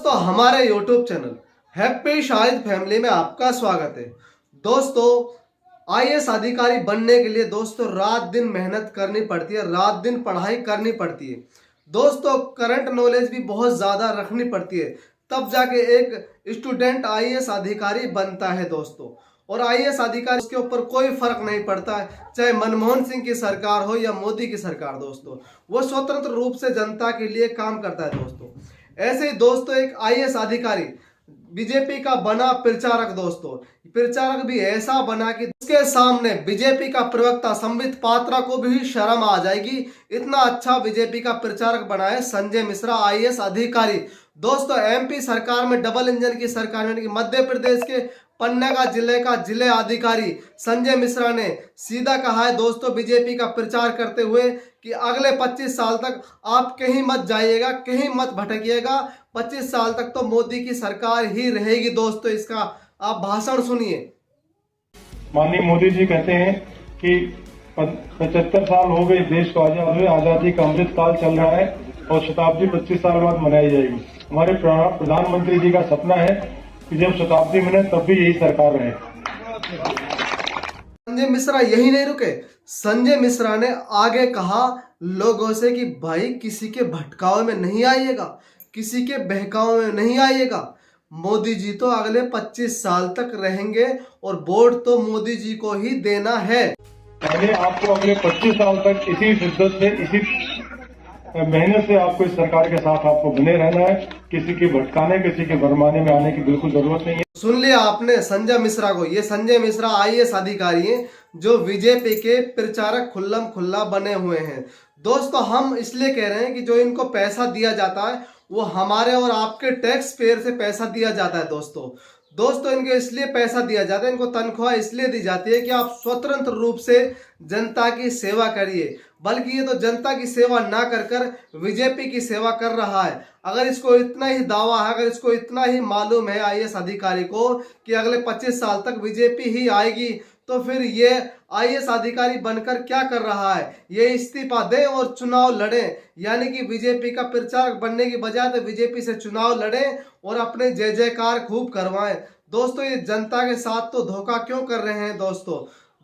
तो हमारे YouTube channel happy Shahid family में आपका स्वागत है। दोस्तों, आईएएस अधिकारी बनने के लिए दोस्तों रात दिन मेहनत करनी पड़ती है, रात दिन पढ़ाई करनी पड़ती है। दोस्तों करंट नॉलेज भी बहुत ज़्यादा रखनी पड़ती है, तब जाके एक स्टूडेंट आईएएस अधिकारी बनता है दोस्तों। और आईएएस अधिकारी के ऊपर कोई फर्क नहीं पड़ता है, चाहे मनमोहन सिंह की सरकार हो या मोदी की सरकार। दोस्तों वो स्वतंत्र रूप से जनता के लिए काम करता है दोस्तों। ऐसे ही दोस्तों एक आईएएस अधिकारी बीजेपी का बना प्रचारक, दोस्तों प्रचारक भी ऐसा बना कि उसके सामने बीजेपी का प्रवक्ता संबित पात्रा को भी शर्म आ जाएगी। इतना अच्छा बीजेपी का प्रचारक बना है संजय मिश्रा आईएएस अधिकारी। दोस्तों एमपी सरकार में डबल इंजन की सरकार में मध्य प्रदेश के पन्ना का जिले अधिकारी संजय मिश्रा ने सीधा कहा है दोस्तों बीजेपी का प्रचार करते हुए कि अगले 25 साल तक आप कहीं मत जाइएगा, कहीं मत भटकिएगा। 25 साल तक तो मोदी की सरकार ही रहेगी। दोस्तों इसका आप भाषण सुनिए। माननीय मोदी जी कहते हैं कि 75 साल हो गए देश को आजाद हुए, आजादी का अमृत काल चल रहा है और शताब्दी 25 साल बाद मनाई जाएगी। हमारे प्रधानमंत्री जी का सपना है कि जब शताब्दी मिले तब भी यही सरकार रहे। संजय मिश्रा यही नहीं रुके, संजय मिश्रा ने आगे कहा लोगों से कि भाई किसी के भटकाव में नहीं आइएगा, किसी के बहकाव में नहीं आइएगा। मोदी जी तो अगले 25 साल तक रहेंगे और वोट तो मोदी जी को ही देना है। पहले आपको अगले 25 साल तक इसी शिद्दत से, इसी मेहनत से आपको इस सरकार के साथ आपको बने रहना है। किसी के भटकाने, किसी के भरमाने में आने की बिल्कुल जरूरत नहीं है। सुन लिया आपने संजय मिश्रा को। ये संजय मिश्रा आईएएस अधिकारी हैं जो बीजेपी के प्रचारक खुल्लम खुल्ला बने हुए हैं। दोस्तों हम इसलिए कह रहे हैं कि जो इनको पैसा दिया जाता है वो हमारे और आपके टैक्स पेयर से पैसा दिया जाता है। दोस्तों इनको इसलिए पैसा दिया जाता है, इनको तनख्वाह इसलिए दी जाती है कि आप स्वतंत्र रूप से जनता की सेवा करिए। बल्कि ये तो जनता की सेवा ना कर बीजेपी की सेवा कर रहा है। अगर इसको इतना ही दावा है, अगर इसको इतना ही मालूम है आईएएस अधिकारी को कि अगले 25 साल तक बीजेपी ही आएगी, तो फिर ये आईएएस अधिकारी बनकर क्या कर रहा है? ये इस्तीफा दे और चुनाव लड़े, यानी कि बीजेपी का प्रचारक बनने की बजाय तो बीजेपी से चुनाव लड़े और अपने जय जयकार खूब करवाएं। दोस्तों ये जनता के साथ तो धोखा क्यों कर रहे हैं?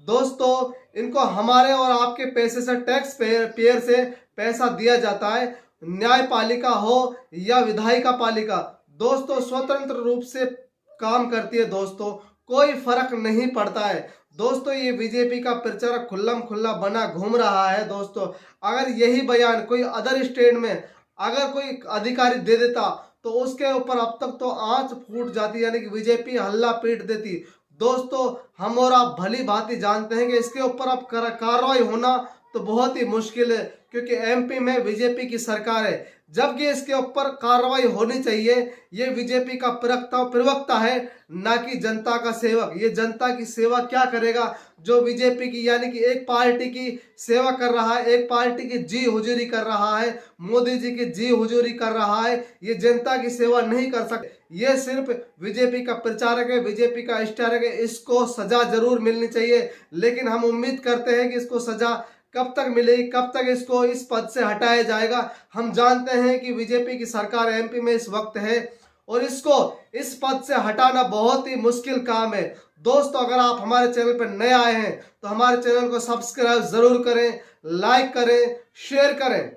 दोस्तों इनको हमारे और आपके पैसे से, टैक्स पेयर से पैसा दिया जाता है, न्यायपालिका हो या विधायिका पालिका। दोस्तों स्वतंत्र रूप से काम करती है। दोस्तों कोई फर्क नहीं पड़ता है। दोस्तों ये बीजेपी का प्रचारक खुल्लम खुल्ला बना घूम रहा है। दोस्तों अगर यही बयान कोई अदर स्टेट में अगर कोई अधिकारी दे देता तो उसके ऊपर अब तक तो आंच फूट जाती, यानी कि बीजेपी हल्ला पीट देती। दोस्तों हम और आप भली भांति जानते हैं कि इसके ऊपर अब कार्रवाई होना तो बहुत ही मुश्किल है, क्योंकि एमपी में बीजेपी की सरकार है। जबकि इसके ऊपर कार्रवाई होनी चाहिए। ये बीजेपी का प्रवक्ता है, ना कि जनता का सेवक। ये जनता की सेवा क्या करेगा जो बीजेपी की, यानी कि एक पार्टी की सेवा कर रहा है, एक पार्टी की जी हुजूरी कर रहा है, मोदी जी की जी हुजूरी कर रहा है। ये जनता की सेवा नहीं कर सकते। ये सिर्फ बीजेपी का प्रचारक है, बीजेपी का स्टारक है। इसको सजा जरूर मिलनी चाहिए, लेकिन हम उम्मीद करते हैं कि इसको सजा कब तक मिलेगी, कब तक इसको इस पद से हटाया जाएगा। हम जानते हैं कि बीजेपी की सरकार एमपी में इस वक्त है और इसको इस पद से हटाना बहुत ही मुश्किल काम है। दोस्तों अगर आप हमारे चैनल पर नए आए हैं तो हमारे चैनल को सब्सक्राइब जरूर करें, लाइक करें, शेयर करें।